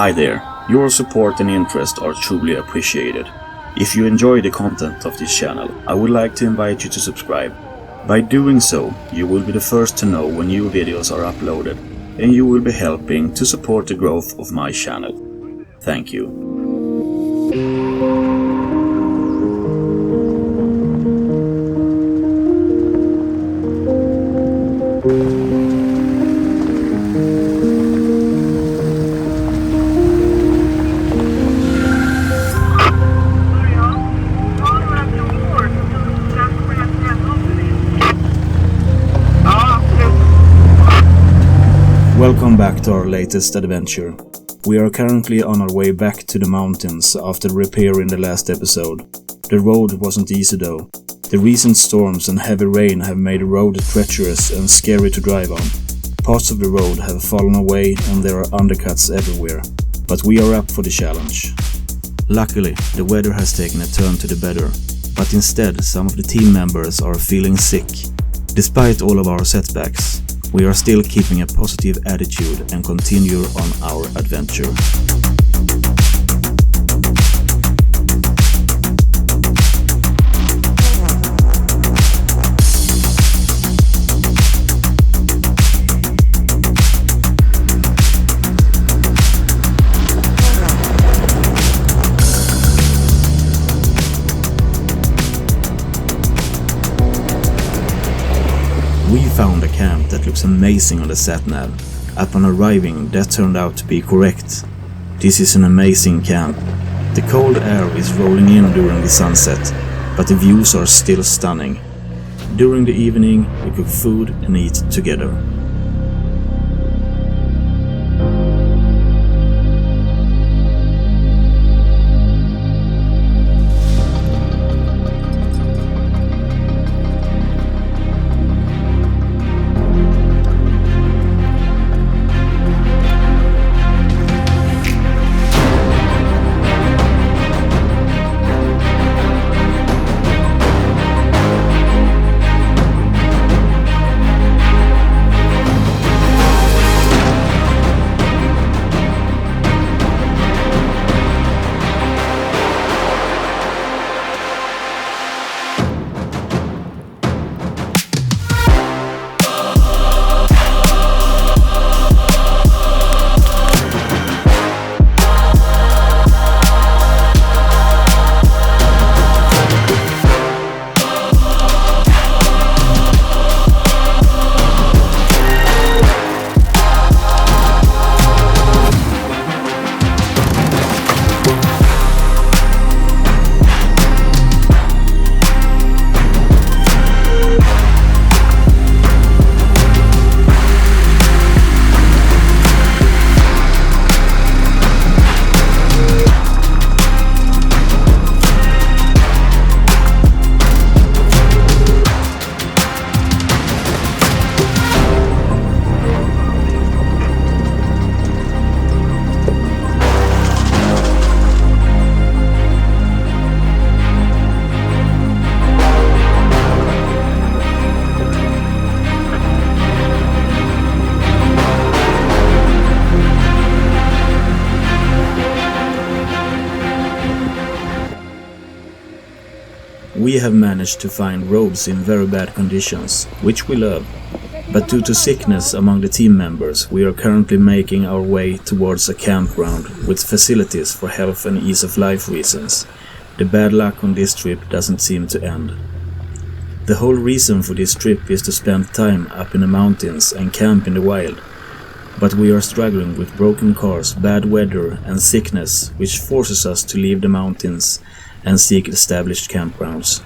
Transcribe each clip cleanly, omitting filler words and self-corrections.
Hi there, your support and interest are truly appreciated. If you enjoy the content of this channel, I would like to invite you to subscribe. By doing so, you will be the first to know when new videos are uploaded, and you will be helping to support the growth of my channel. Thank you. Welcome back to our latest adventure. We are currently on our way back to the mountains after the repair in the last episode. The road wasn't easy though. The recent storms and heavy rain have made the road treacherous and scary to drive on. Parts of the road have fallen away and there are undercuts everywhere, but we are up for the challenge. Luckily, the weather has taken a turn to the better, but instead some of the team members are feeling sick. Despite all of our setbacks, we are still keeping a positive attitude and continue on our adventure. We found a camp that looks amazing on the sat-nav. Upon arriving, that turned out to be correct. This is an amazing camp. The cold air is rolling in during the sunset, but the views are still stunning. During the evening, we cook food and eat together. We have managed to find roads in very bad conditions, which we love. But due to sickness among the team members, we are currently making our way towards a campground with facilities for health and ease of life reasons. The bad luck on this trip doesn't seem to end. The whole reason for this trip is to spend time up in the mountains and camp in the wild. But we are struggling with broken cars, bad weather and sickness, which forces us to leave the mountains and seek established campgrounds.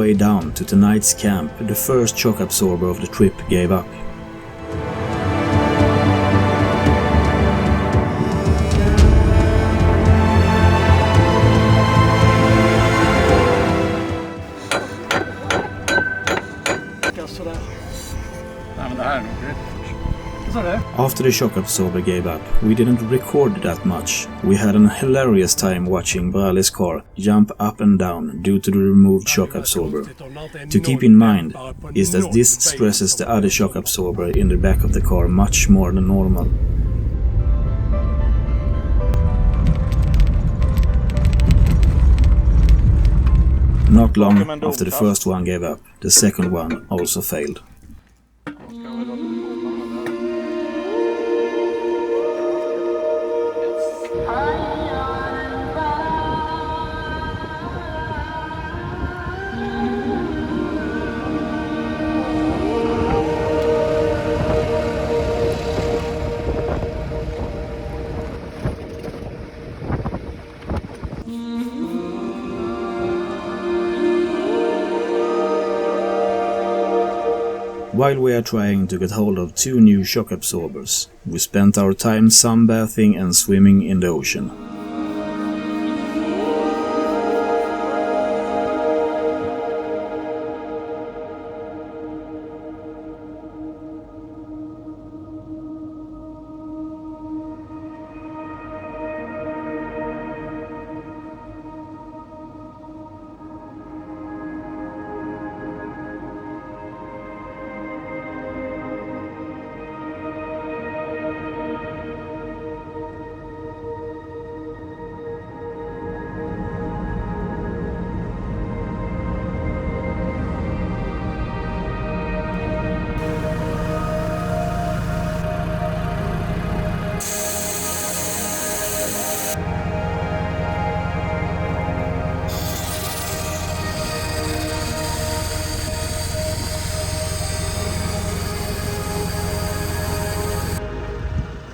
way down to tonight's camp, the first shock absorber of the trip gave up. After the shock absorber gave up, we didn't record that much. We had an hilarious time watching Brale's car jump up and down due to the removed shock absorber. To keep in mind is that this stresses the other shock absorber in the back of the car much more than normal. Not long after the first one gave up, the second one also failed. While we are trying to get hold of 2 new shock absorbers, we spent our time sunbathing and swimming in the ocean.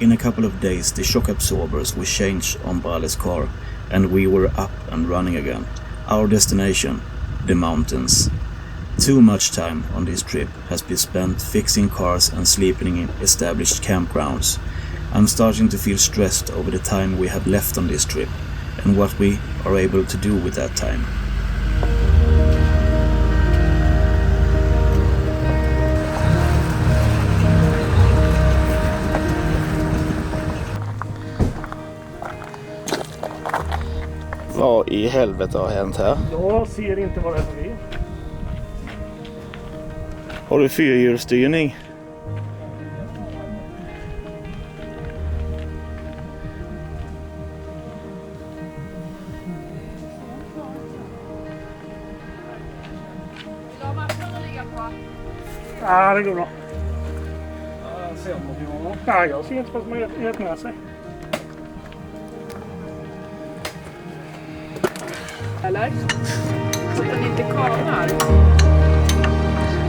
In a couple of days, the shock absorbers were changed on Brale's car, and we were up and running again. Our destination, the mountains. Too much time on this trip has been spent fixing cars and sleeping in established campgrounds. I'm starting to feel stressed over the time we have left on this trip, and what we are able to do with that time. Vad i helvete har hänt här? Jag ser inte vad det är. Har du fyrhjulsstyrning? Ja, det går bra. Ja, jag ser inte vad som har gett med sig. Eller? Så att den inte kanar.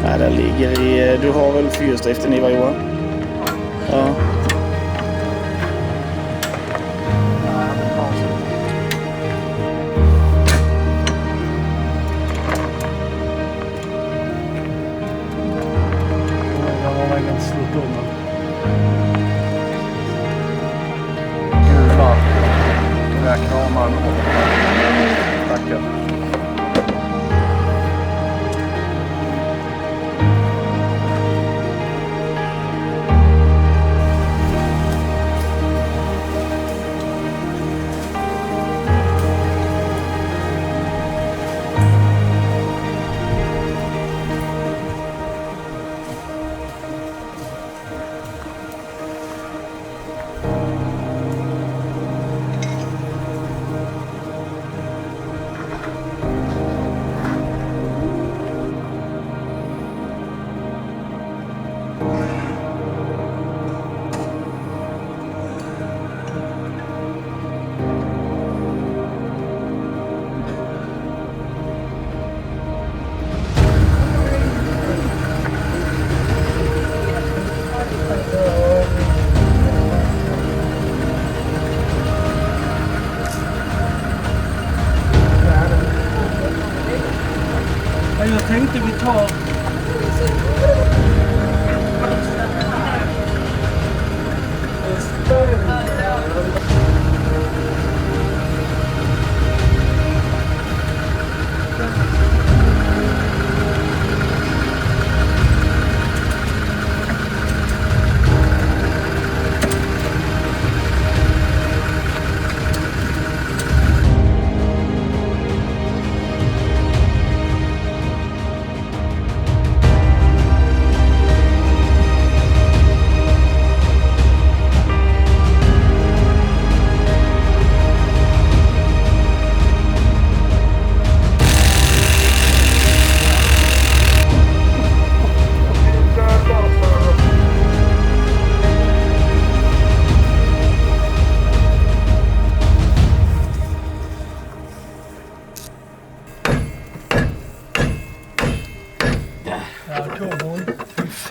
Nej, den ligger i... Du har väl fyrhjulsdriften i, va, Johan? Ja. Jag har verkligen slått undan. Gula. Jag kramar och tackar.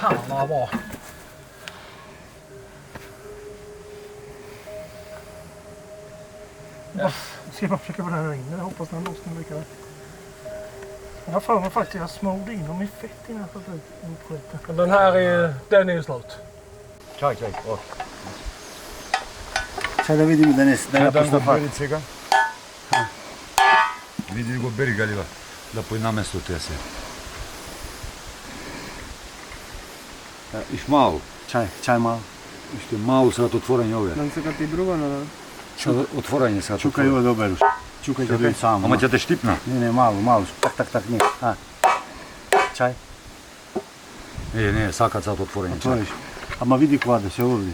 Fan vad bra. Jag ska bara försöka få den här inne. Jag hoppas den lossnar lika väl. Jag har för mig faktiskt att jag smorde in dem i fett innan jag satt ut skiten. Den här är, den är ju slut. Čaj. Čaj da vidimo da ne pušta far. Vidi go berga li da po na mesto trese. Iš malo. Čaj malo. Ište malo sad otvoranje ove. Nam se kad ti drugo na... Sad otvoranje sad. Čukaj ovo da oberuš. Čukaj da dođe samo. Ama će te štipna? Ne, malo. Tak, ne. Čaj. Ne, sad kad sad otvoranje. Otvoriš. Ama vidi kvada se ovdje.